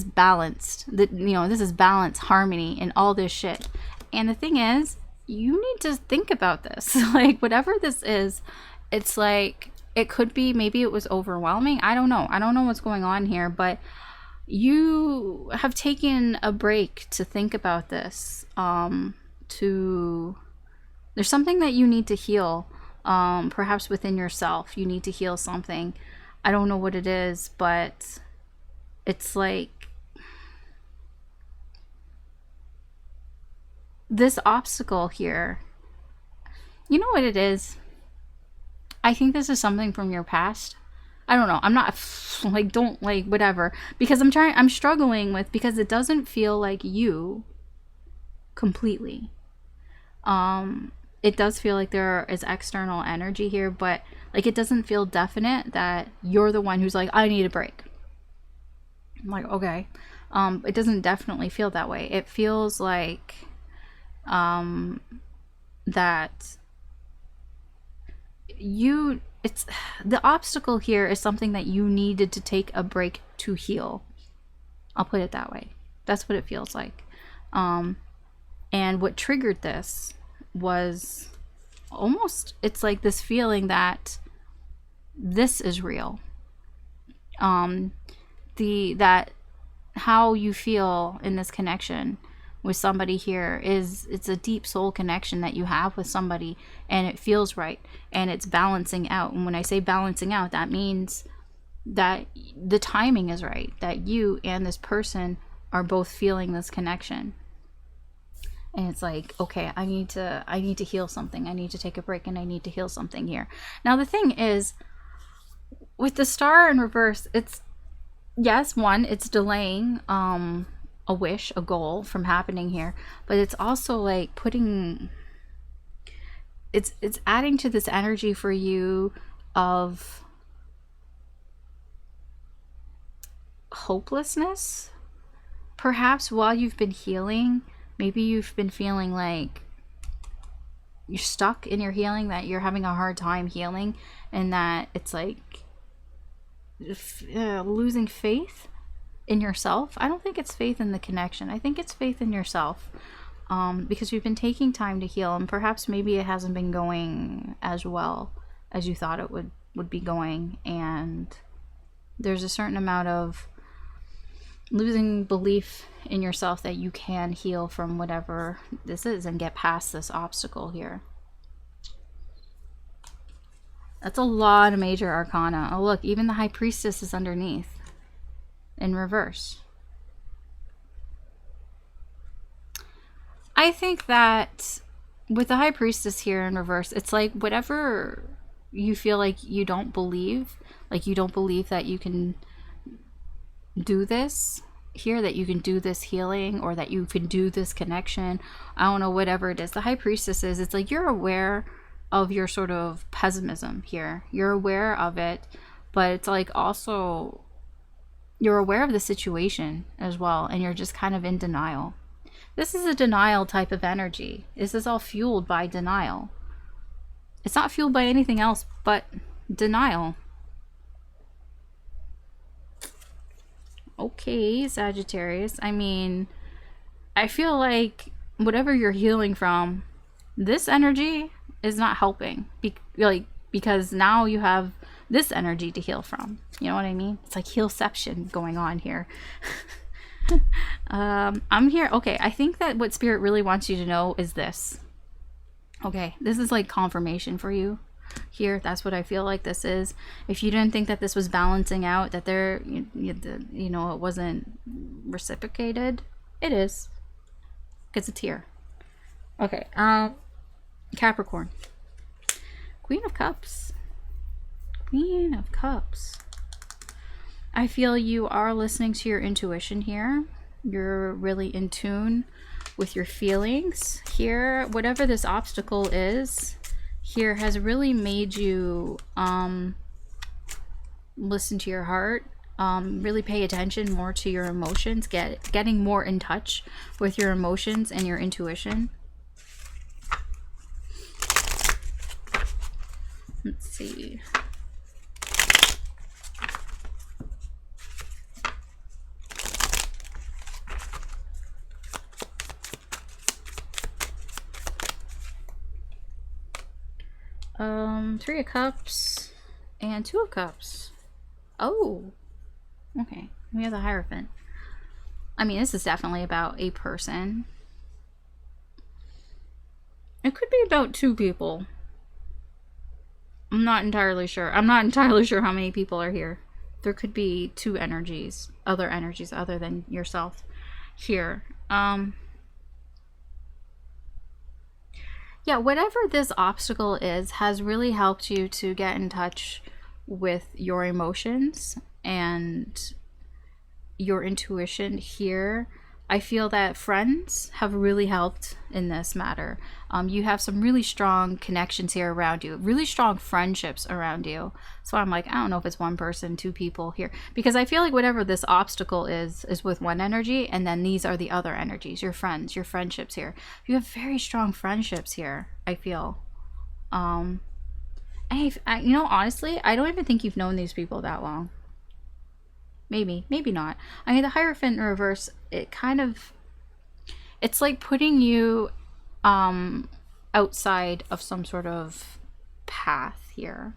balanced. That, you know, this is balance, harmony, and all this shit. And the thing is, you need to think about this. Like, whatever this is, it's like, it could be, maybe it was overwhelming. I don't know what's going on here, but you have taken a break to think about this. There's something that you need to heal, perhaps within yourself. You need to heal something. I don't know what it is, but it's like this obstacle here. You know what it is? I think this is something from your past. I don't know. I'm not like, don't like whatever, because I'm struggling with, because it doesn't feel like you completely. It does feel like there is external energy here, but like it doesn't feel definite that you're the one who's like, I need a break. I'm like, okay. It doesn't definitely feel that way. It feels like that it's the obstacle here is something that you needed to take a break to heal. I'll put it that way. That's what it feels like. And what triggered this was almost, it's like this feeling that this is real. That how you feel in this connection, with somebody here is it's a deep soul connection that you have with somebody, and it feels right, and it's balancing out. And when I say balancing out, that means that the timing is right, that you and this person are both feeling this connection. And it's like, okay, I need to heal something. I need to take a break, and I need to heal something here. Now the thing is, with the star in reverse, it's, yes, one, it's delaying a wish, a goal from happening here, but it's also like putting, it's adding to this energy for you of hopelessness. Perhaps while you've been healing, maybe you've been feeling like you're stuck in your healing, that you're having a hard time healing, and that it's like losing faith in yourself. I don't think it's faith in the connection. I think it's faith in yourself, because you've been taking time to heal, and perhaps maybe it hasn't been going as well as you thought it would be going, and there's a certain amount of losing belief in yourself that you can heal from whatever this is and get past this obstacle here. That's a lot of major arcana. Oh look, even the High Priestess is underneath in reverse. I think that with the High Priestess here in reverse, it's like whatever you feel like you don't believe, like you don't believe that you can do this here, that you can do this healing, or that you can do this connection. I don't know, whatever it is. The High Priestess is, it's like you're aware of your sort of pessimism here. You're aware of it, but it's like also you're aware of the situation as well, and you're just kind of in denial. This is a denial type of energy. This is all fueled by denial. It's not fueled by anything else but denial. Okay, Sagittarius. I mean, I feel like whatever you're healing from, this energy is not helping. Because now you have this energy to heal from. You know what I mean? It's like healception going on here. I'm here. Okay, I think that what Spirit really wants you to know is this. Okay, this is like confirmation for you here. That's what I feel like this is. If you didn't think that this was balancing out, that there, you know, it wasn't reciprocated, it is. Because it's here. Okay, Capricorn. Queen of Cups. Queen of Cups. I feel you are listening to your intuition here. You're really in tune with your feelings here. Whatever this obstacle is here has really made you listen to your heart, really pay attention more to your emotions, getting more in touch with your emotions and your intuition. Let's see. Three of Cups and Two of Cups. Oh, okay. We have the Hierophant. I mean, this is definitely about a person. It could be about two people. I'm not entirely sure. I'm not entirely sure how many people are here. There could be two energies, other energies other than yourself here. Yeah, whatever this obstacle is has really helped you to get in touch with your emotions and your intuition here. I feel that friends have really helped in this matter. You have some really strong connections here around you, really strong friendships around you. So I'm like, I don't know if it's one person, two people here, because I feel like whatever this obstacle is with one energy, and then these are the other energies, your friends, your friendships here. You have very strong friendships here, I feel. And you know, honestly, I don't even think you've known these people that long. Maybe not. I mean, the Hierophant in reverse, it's like putting you outside of some sort of path here.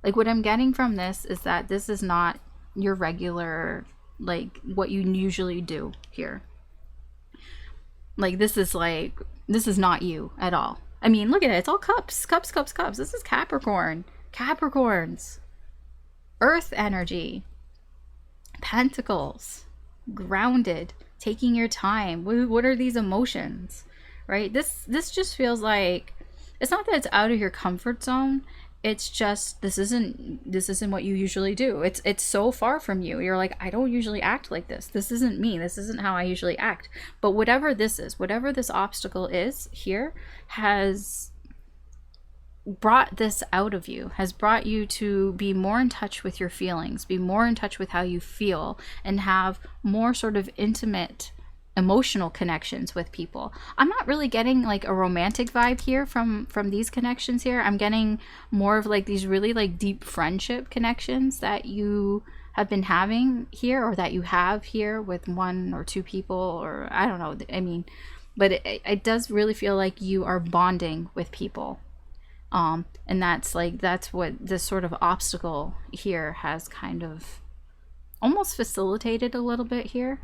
Like, what I'm getting from this is that this is not your regular, like, what you usually do here. Like, this is not you at all. I mean, look at it. It's all cups, cups, cups, cups. This is Capricorn. Capricorns. Earth energy. Pentacles. Grounded. Taking your time. What are these emotions? Right? This just feels like, it's not that it's out of your comfort zone. It's just, this isn't what you usually do. It's so far from you. You're like, I don't usually act like this. This isn't me. This isn't how I usually act. But whatever this is, whatever this obstacle is here, has brought this out of you, has brought you to be more in touch with your feelings, be more in touch with how you feel, and have more sort of intimate emotional connections with people. I'm not really getting like a romantic vibe here from these connections here. I'm getting more of like these really like deep friendship connections that you have been having here, or that you have here with one or two people, or I don't know. I mean, but it does really feel like you are bonding with people. And that's what this sort of obstacle here has kind of almost facilitated a little bit here.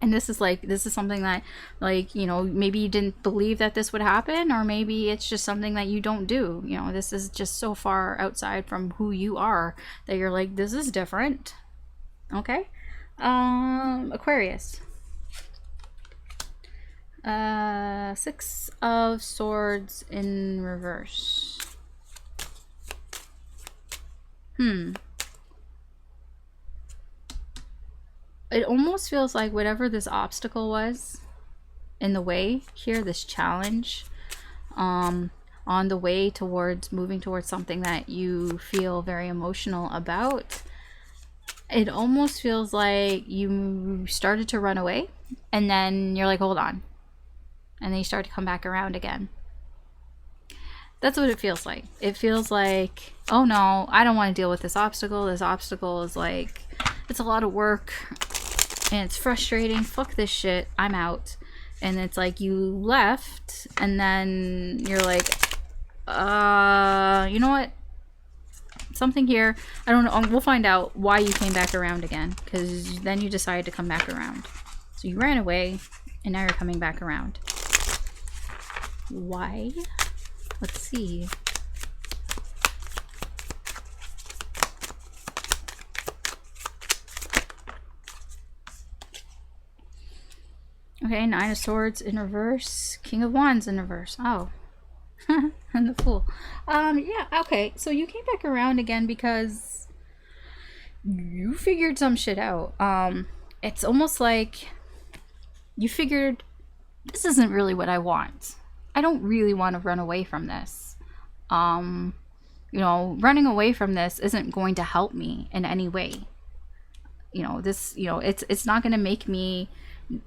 And this is something that, like, you know, maybe you didn't believe that this would happen, or maybe it's just something that you don't do. You know, this is just so far outside from who you are that you're like, this is different. Okay. Aquarius. 6 of Swords in reverse. It almost feels like whatever this obstacle was in the way here, this challenge, on the way towards moving towards something that you feel very emotional about, it almost feels like you started to run away, and then you're like, hold on, and then you start to come back around again. That's what it feels like. It feels like, oh no, I don't want to deal with this obstacle. This obstacle is like, it's a lot of work and it's frustrating. Fuck this shit. I'm out. And it's like you left, and then you're like, you know what? Something here. I don't know. We'll find out why you came back around again, because then you decided to come back around. So you ran away, and now you're coming back around. Why? Let's see. Okay, 9 of Swords in reverse. King of Wands in reverse. Oh. And the Fool. Yeah, okay. So you came back around again because you figured some shit out. It's almost like you figured, this isn't really what I want. I don't really want to run away from this. You know, running away from this isn't going to help me in any way. You know, this, you know, it's not going to make me,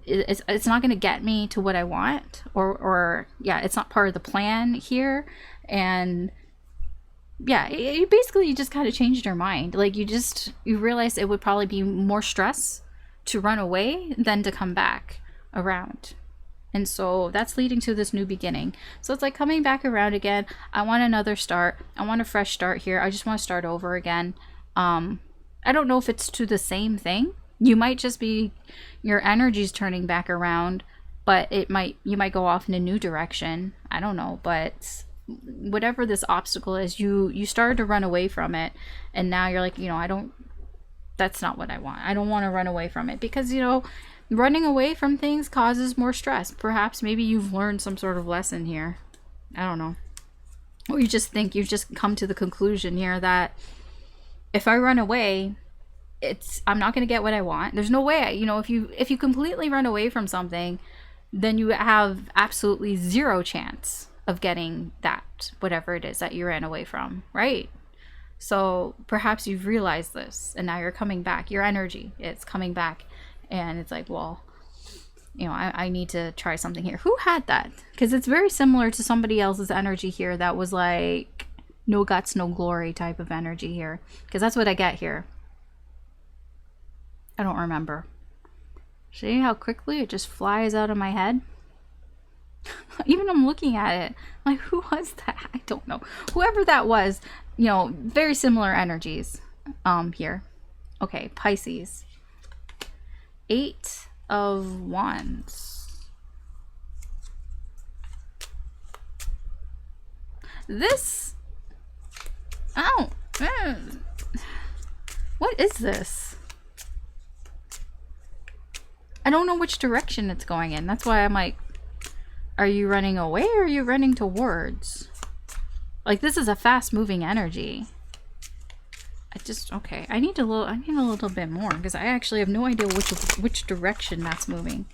it's not going to get me to what I want, or yeah, it's not part of the plan here. And yeah, you basically just kind of changed your mind. Like you realized it would probably be more stress to run away than to come back around. And so that's leading to this new beginning. So it's like coming back around again. I want another start. I want a fresh start here. I just want to start over again. I don't know if it's to the same thing. You might just be, your energy's turning back around, but you might go off in a new direction. I don't know, but whatever this obstacle is, you started to run away from it, and now you're like, you know, that's not what I want. I don't want to run away from it, because, you know, running away from things causes more stress. Perhaps maybe you've learned some sort of lesson here. I don't know. Or you just think you've just come to the conclusion here that if I run away, I'm not going to get what I want. There's no way, you know, if you completely run away from something, then you have absolutely zero chance of getting that, whatever it is that you ran away from, right? So perhaps you've realized this, and now you're coming back. Your energy, it's coming back, and it's like, well, you know, I need to try something here. Who had that? Because it's very similar to somebody else's energy here that was like no guts, no glory type of energy here, because that's what I get here. I don't remember. See how quickly it just flies out of my head? Even I'm looking at it, like, who was that? I don't know. Whoever that was, you know, very similar energies here. Okay, Pisces. 8 of Wands. This, oh, what is this? I don't know which direction it's going in. That's why I'm like, are you running away or are you running towards? Like, this is a fast moving energy. Okay, I need a little bit more, because I actually have no idea which direction that's moving.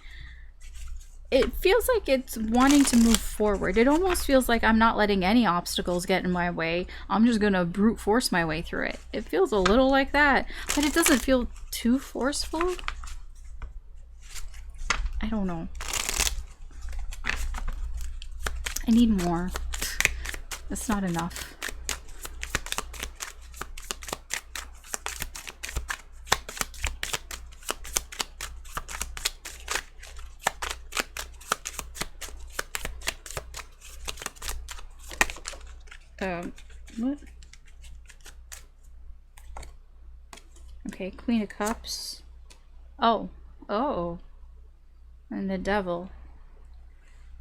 It feels like it's wanting to move forward. It almost feels like I'm not letting any obstacles get in my way. I'm just gonna brute force my way through it. It feels a little like that, but it doesn't feel too forceful. I don't know. I need more. That's not enough. What? Okay, Queen of Cups. Oh. And the Devil.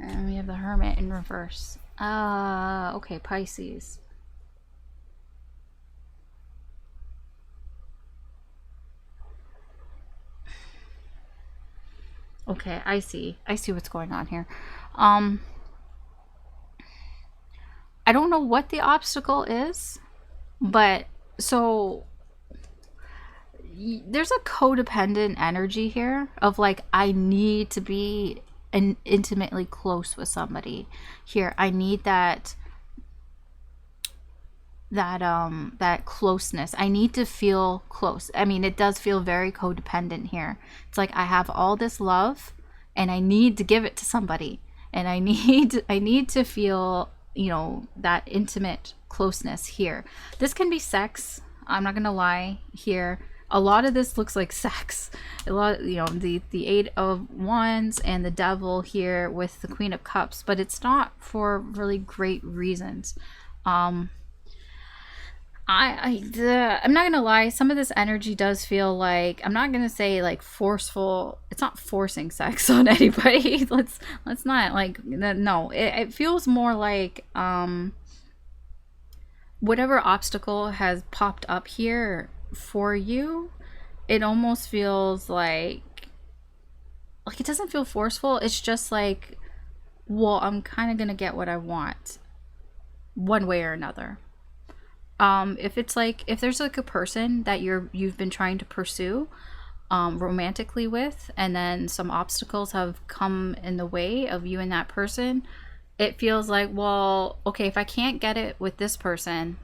And we have the Hermit in reverse. Okay, Pisces. Okay, I see what's going on here. I don't know what the obstacle is, but so there's a codependent energy here of like, I need to be intimately close with somebody here. I need that closeness. I need to feel close. I mean, it does feel very codependent here. It's like, I have all this love and I need to give it to somebody, and I need to feel, you know, that intimate closeness here. This can be sex. I'm not gonna lie here. A lot of this looks like sex. A lot, you know, the Eight of Wands and the Devil here with the Queen of Cups, but it's not for really great reasons. I'm not gonna lie, some of this energy does feel like, I'm not gonna say like forceful. It's not forcing sex on anybody. let's not, like, no, it feels more like whatever obstacle has popped up here for you, it almost feels like it doesn't feel forceful. It's just like, well, I'm kind of gonna get what I want one way or another. If there's like a person that you've been trying to pursue romantically with, and then some obstacles have come in the way of you and that person, it feels like, well, okay, if I can't get it with this person,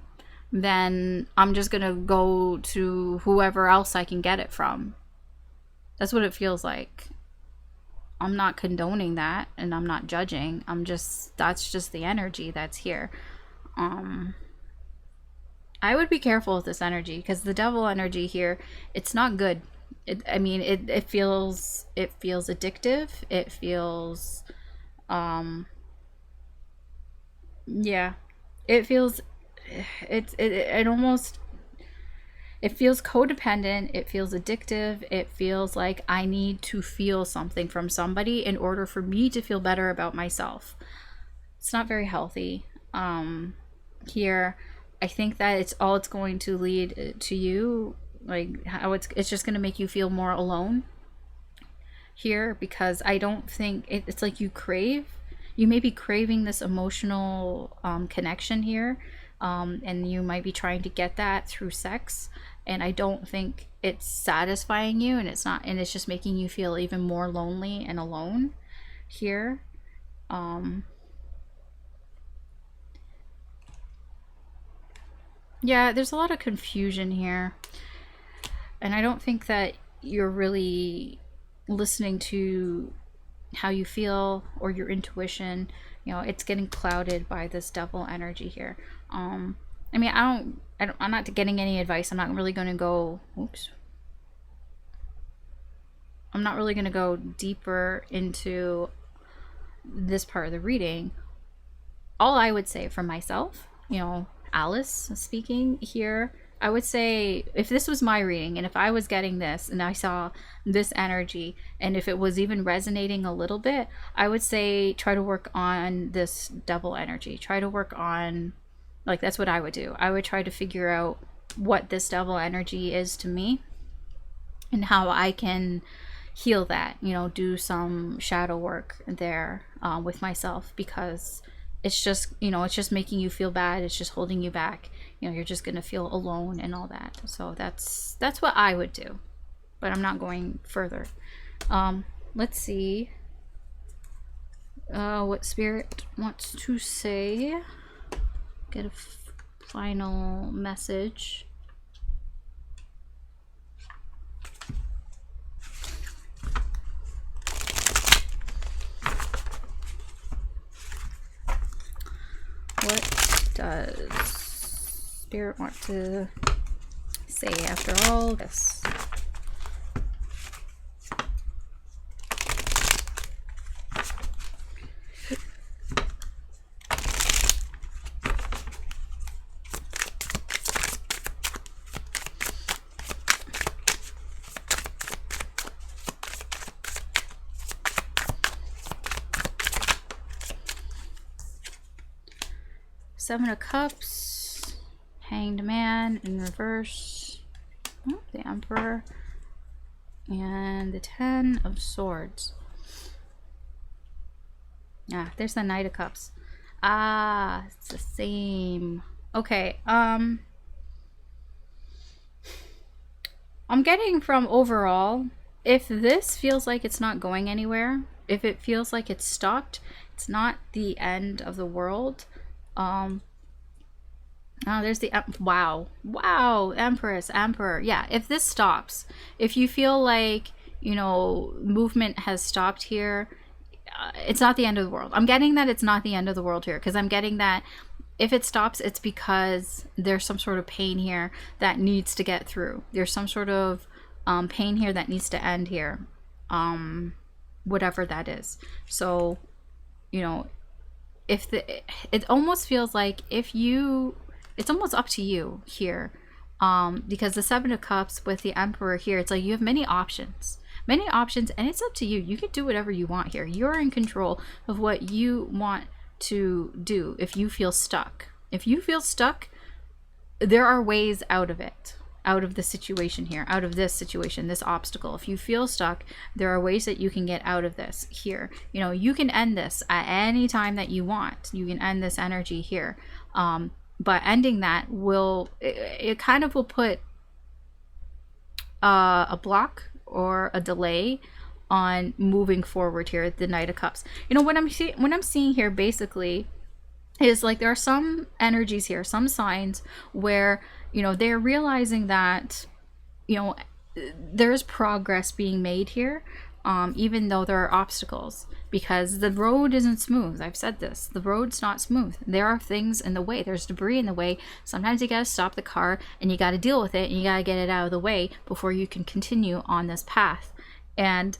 then I'm just gonna go to whoever else I can get it from. That's what it feels like. I'm not condoning that, and I'm not judging. That's just the energy that's here. I would be careful with this energy, because the Devil energy here, it's not good. It feels addictive. It feels, yeah, it feels, it feels codependent. It feels addictive. It feels like I need to feel something from somebody in order for me to feel better about myself. It's not very healthy. Here, I think that it's going to lead to you, like, how it's just going to make you feel more alone here, because I don't think it's like you may be craving this emotional connection here, and you might be trying to get that through sex, and I don't think it's satisfying you, and it's just making you feel even more lonely and alone here. Yeah, there's a lot of confusion here, and I don't think that you're really listening to how you feel or your intuition. You know, it's getting clouded by this Devil energy here. I mean, I'm not getting any advice. I'm not really going to go, I'm not really going to go deeper into this part of the reading. All I would say for myself, you know, Alice speaking here, I would say if this was my reading and if I was getting this and I saw this energy and if it was even resonating a little bit, I would say try to work on this Devil energy. Try to work on, like, that's what I would do. I would try to figure out what this Devil energy is to me and how I can heal that, you know, do some shadow work there with myself, because it's just, you know, it's just making you feel bad. It's just holding you back. You know, you're just going to feel alone and all that. So that's what I would do, but I'm not going further. Let's see what Spirit wants to say. Get a final message. What does Spirit want to say after all this? Seven of Cups, Hanged Man in reverse, oh, the Emperor, and the Ten of Swords. Ah, there's the Knight of Cups. Ah, it's the same. Okay, I'm getting from overall, if this feels like it's not going anywhere, if it feels like it's stopped, it's not the end of the world. Oh, there's the wow, Empress, Emperor. Yeah, if this stops, if you feel like, you know, movement has stopped here, it's not the end of the world. I'm getting that it's not the end of the world here, because I'm getting that if it stops, it's because there's some sort of pain here that needs to get through. There's some sort of pain here that needs to end here, whatever that is. So, you know, if it almost feels like it's almost up to you here, because the Seven of Cups with the Emperor here, it's like you have many options, and it's up to you. You can do whatever you want here. You're in control of what you want to do. If you feel stuck, there are ways out of it, out of the situation here, out of this situation, this obstacle. If you feel stuck, there are ways that you can get out of this here. You know, you can end this at any time that you want. You can end this energy here. But ending that it kind of will put a block or a delay on moving forward here, the Knight of Cups. You know, what I'm seeing here basically is like there are some energies here, some signs where, you know, they're realizing that, you know, there's progress being made here, even though there are obstacles, because the road isn't smooth. I've said this, the road's not smooth. There are things in the way, there's debris in the way. Sometimes you gotta stop the car and you gotta deal with it and you gotta get it out of the way before you can continue on this path. And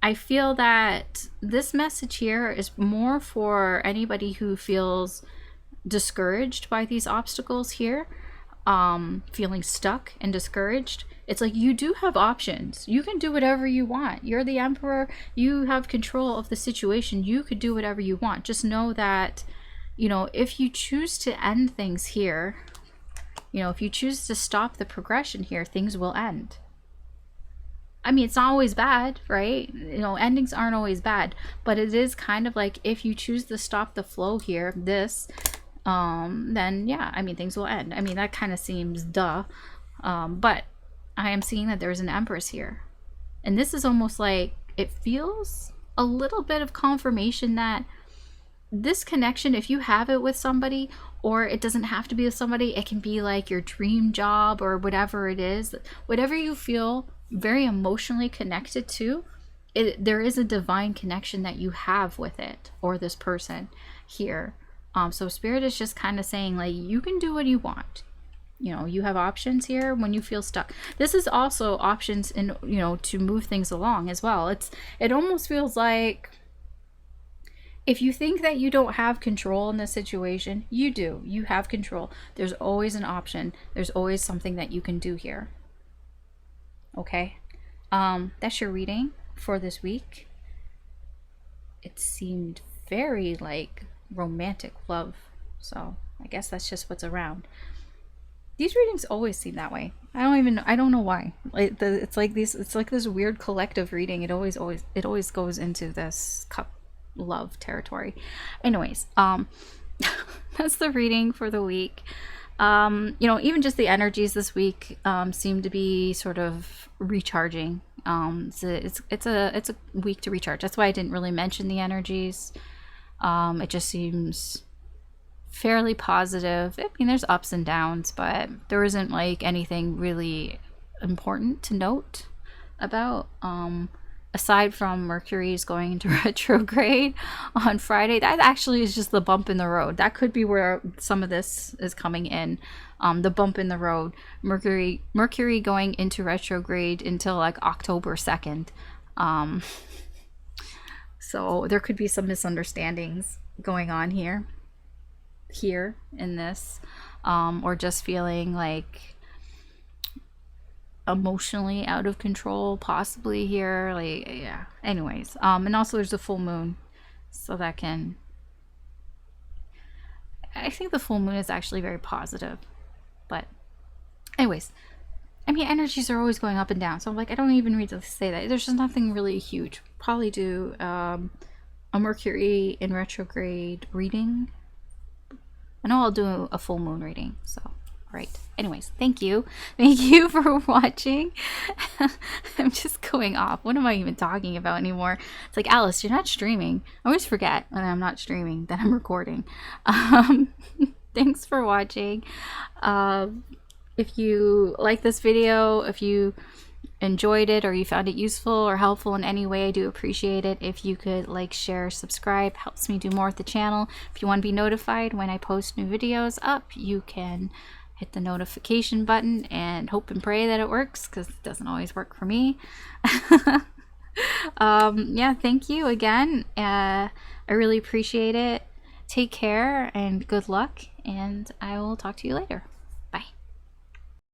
I feel that this message here is more for anybody who feels discouraged by these obstacles here, feeling stuck and discouraged. It's like you do have options. You can do whatever you want. You're the Emperor. You have control of the situation. You could do whatever you want. Just know that, you know, if you choose to end things here, you know, if you choose to stop the progression here, things will end. I mean, it's not always bad, right? You know, endings aren't always bad, but it is kind of like if you choose to stop the flow here, then yeah, I mean, things will end. I mean, that kind of seems duh, but I am seeing that there's an Empress here, and this is almost like it feels a little bit of confirmation that this connection, if you have it with somebody, or it doesn't have to be with somebody, it can be like your dream job or whatever it is, whatever you feel very emotionally connected to, there is a divine connection that you have with it or this person here. So Spirit is just kind of saying, like, you can do what you want. You know, you have options here when you feel stuck. This is also options in, you know, to move things along as well. It almost feels like If you think that you don't have control in this situation, you do. You have control. There's always an option. There's always something that you can do here. Okay? That's your reading for this week. It seemed very like romantic love. So I guess that's just what's around. These readings always seem that way. I don't know why. It's like this weird collective reading. It always goes into this cup love territory. Anyways, that's the reading for the week. Even just the energies this week seem to be sort of recharging. It's a week to recharge. That's why I didn't really mention the energies. It just seems fairly positive. I mean, there's ups and downs, but there isn't like anything really important to note about. Aside from Mercury's going into retrograde on Friday, that actually is just the bump in the road. That could be where some of this is coming in. The bump in the road. Mercury going into retrograde until like October 2nd. So there could be some misunderstandings going on here in this, or just feeling like emotionally out of control possibly here, like, yeah. Anyways, and also there's a full moon, so that can, I think the full moon is actually very positive. But anyways, I mean, energies are always going up and down, so I'm like, I don't even need to say that. There's just nothing really huge. Probably do a Mercury in retrograde reading. I know I'll do a full moon reading, so right. Anyways, thank you for watching. I'm just going off. What am I even talking about anymore? It's like, Alice, you're not streaming. I always forget when I'm not streaming that I'm recording. Thanks for watching. If you like this video, if you enjoyed it, or you found it useful or helpful in any way, I do appreciate it. If you could like, share, subscribe, helps me do more with the channel. If you want to be notified when I post new videos up, you can hit the notification button and hope and pray that it works, because it doesn't always work for me. Yeah, thank you again. I really appreciate it. Take care and good luck, and I will talk to you later.